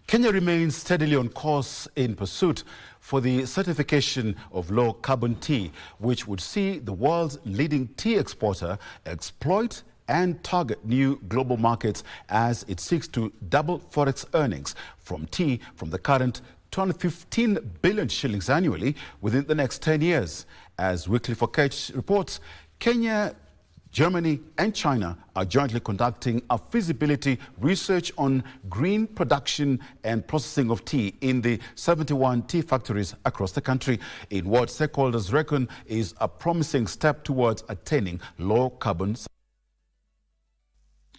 Kenya remains steadily on course in pursuit for the certification of low-carbon tea, which would see the world's leading tea exporter exploit and target new global markets as it seeks to double forex earnings from tea from the current 215 billion shillings annually within the next 10 years. As Weekly Forex reports, Kenya, Germany and China are jointly conducting a feasibility research on green production and processing of tea in the 71 tea factories across the country in what stakeholders reckon is a promising step towards attaining low carbon.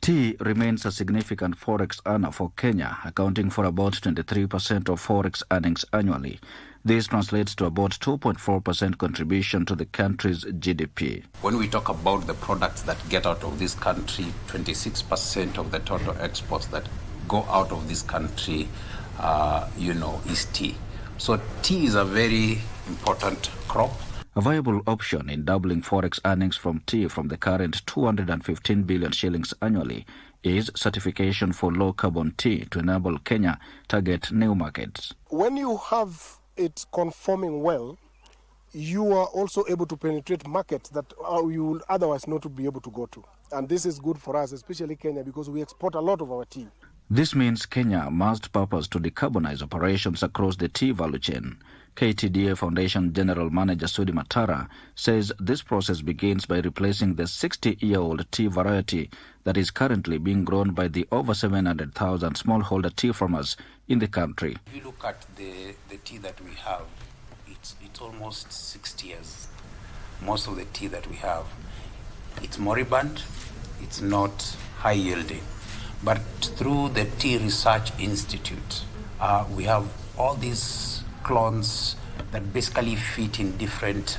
Tea remains a significant forex earner for Kenya, accounting for about 23% of forex earnings annually. This translates to about 2.4% contribution to the country's GDP. When we talk about the products that get out of this country, 26% of the total exports that go out of this country, is tea. So tea is a very important crop. A viable option in doubling forex earnings from tea from the current 215 billion shillings annually is certification for low-carbon tea to enable Kenya target new markets. When you have it conforming well, you are also able to penetrate markets that you will otherwise not be able to go to. And this is good for us, especially Kenya, because we export a lot of our tea. This means Kenya must purpose to decarbonize operations across the tea value chain. KTDA Foundation General Manager Sudi Matara says this process begins by replacing the 60-year-old tea variety that is currently being grown by the over 700,000 smallholder tea farmers in the country. If you look at the tea that we have, it's almost 60 years. Most of the tea that we have, it's moribund, it's not high yielding. But through the Tea Research Institute, we have all these clones that basically fit in different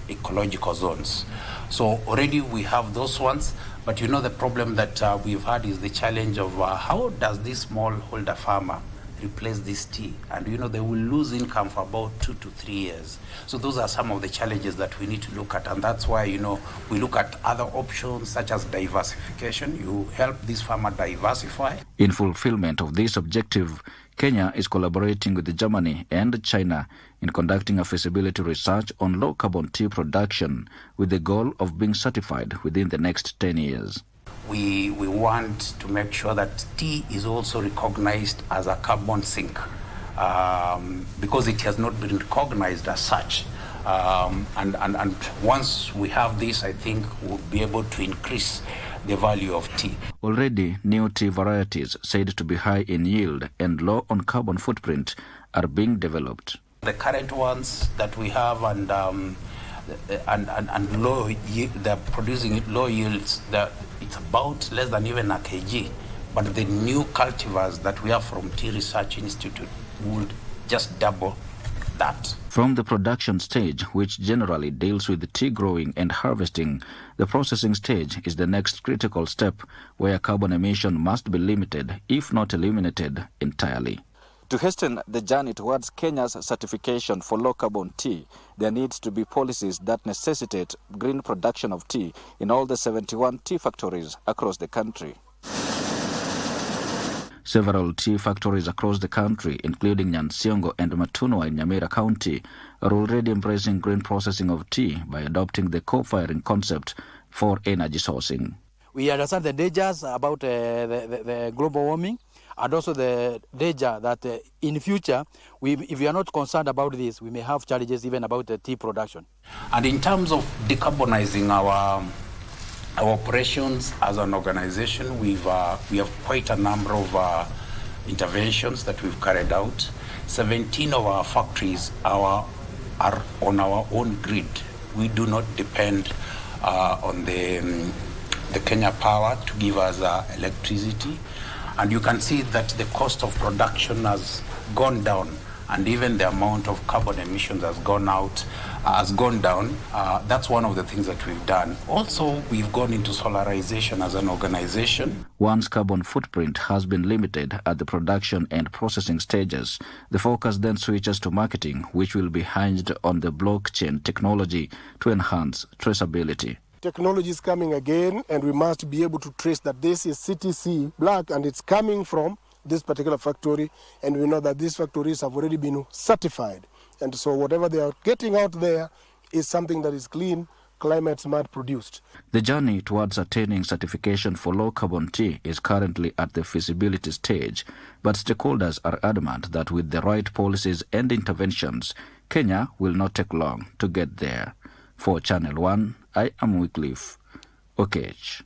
ecological zones. So already we have those ones, but the problem that we've had is the challenge of how does this smallholder farmer replace this tea? And they will lose income for about 2 to 3 years. So those are some of the challenges that we need to look at, and that's why we look at other options such as diversification. You help this farmer diversify. In fulfillment of this objective, Kenya is collaborating with Germany and China in conducting a feasibility research on low-carbon tea production with the goal of being certified within the next 10 years. We want to make sure that tea is also recognized as a carbon sink because it has not been recognized as such. And once we have this, I think we'll be able to increase the value of tea. Already, new tea varieties said to be high in yield and low on carbon footprint are being developed. The current ones that we have and low, they're producing low yields. It's about less than even a kg. But the new cultivars that we have from Tea Research Institute would just double that. From the production stage, which generally deals with tea growing and harvesting, the processing stage is the next critical step where carbon emission must be limited, if not eliminated entirely. To hasten the journey towards Kenya's certification for low-carbon tea, there needs to be policies that necessitate green production of tea in all the 71 tea factories across the country. Several tea factories across the country, including Nyansiongo and Matunwa in Nyamira County, are already embracing green processing of tea by adopting the co-firing concept for energy sourcing. We understand the dangers about the global warming, and also the danger that in future, if we are not concerned about this, we may have challenges even about the tea production. And in terms of decarbonizing our operations as an organization, we have quite a number of interventions that we've carried out. 17 of our factories are on our own grid. We do not depend on the Kenya Power to give us electricity. And you can see that the cost of production has gone down, and even the amount of carbon emissions has gone down. That's one of the things that we've done. Also, we've gone into solarization as an organization. Once carbon footprint has been limited at the production and processing stages, the focus then switches to marketing, which will be hinged on the blockchain technology to enhance traceability. Technology is coming again, and we must be able to trace that this is CTC black and it's coming from this particular factory, and we know that these factories have already been certified. And so whatever they are getting out there is something that is clean, climate smart produced. The journey towards attaining certification for low carbon tea is currently at the feasibility stage, but stakeholders are adamant that with the right policies and interventions, Kenya will not take long to get there. For Channel 1, I am Wycliffe Okech.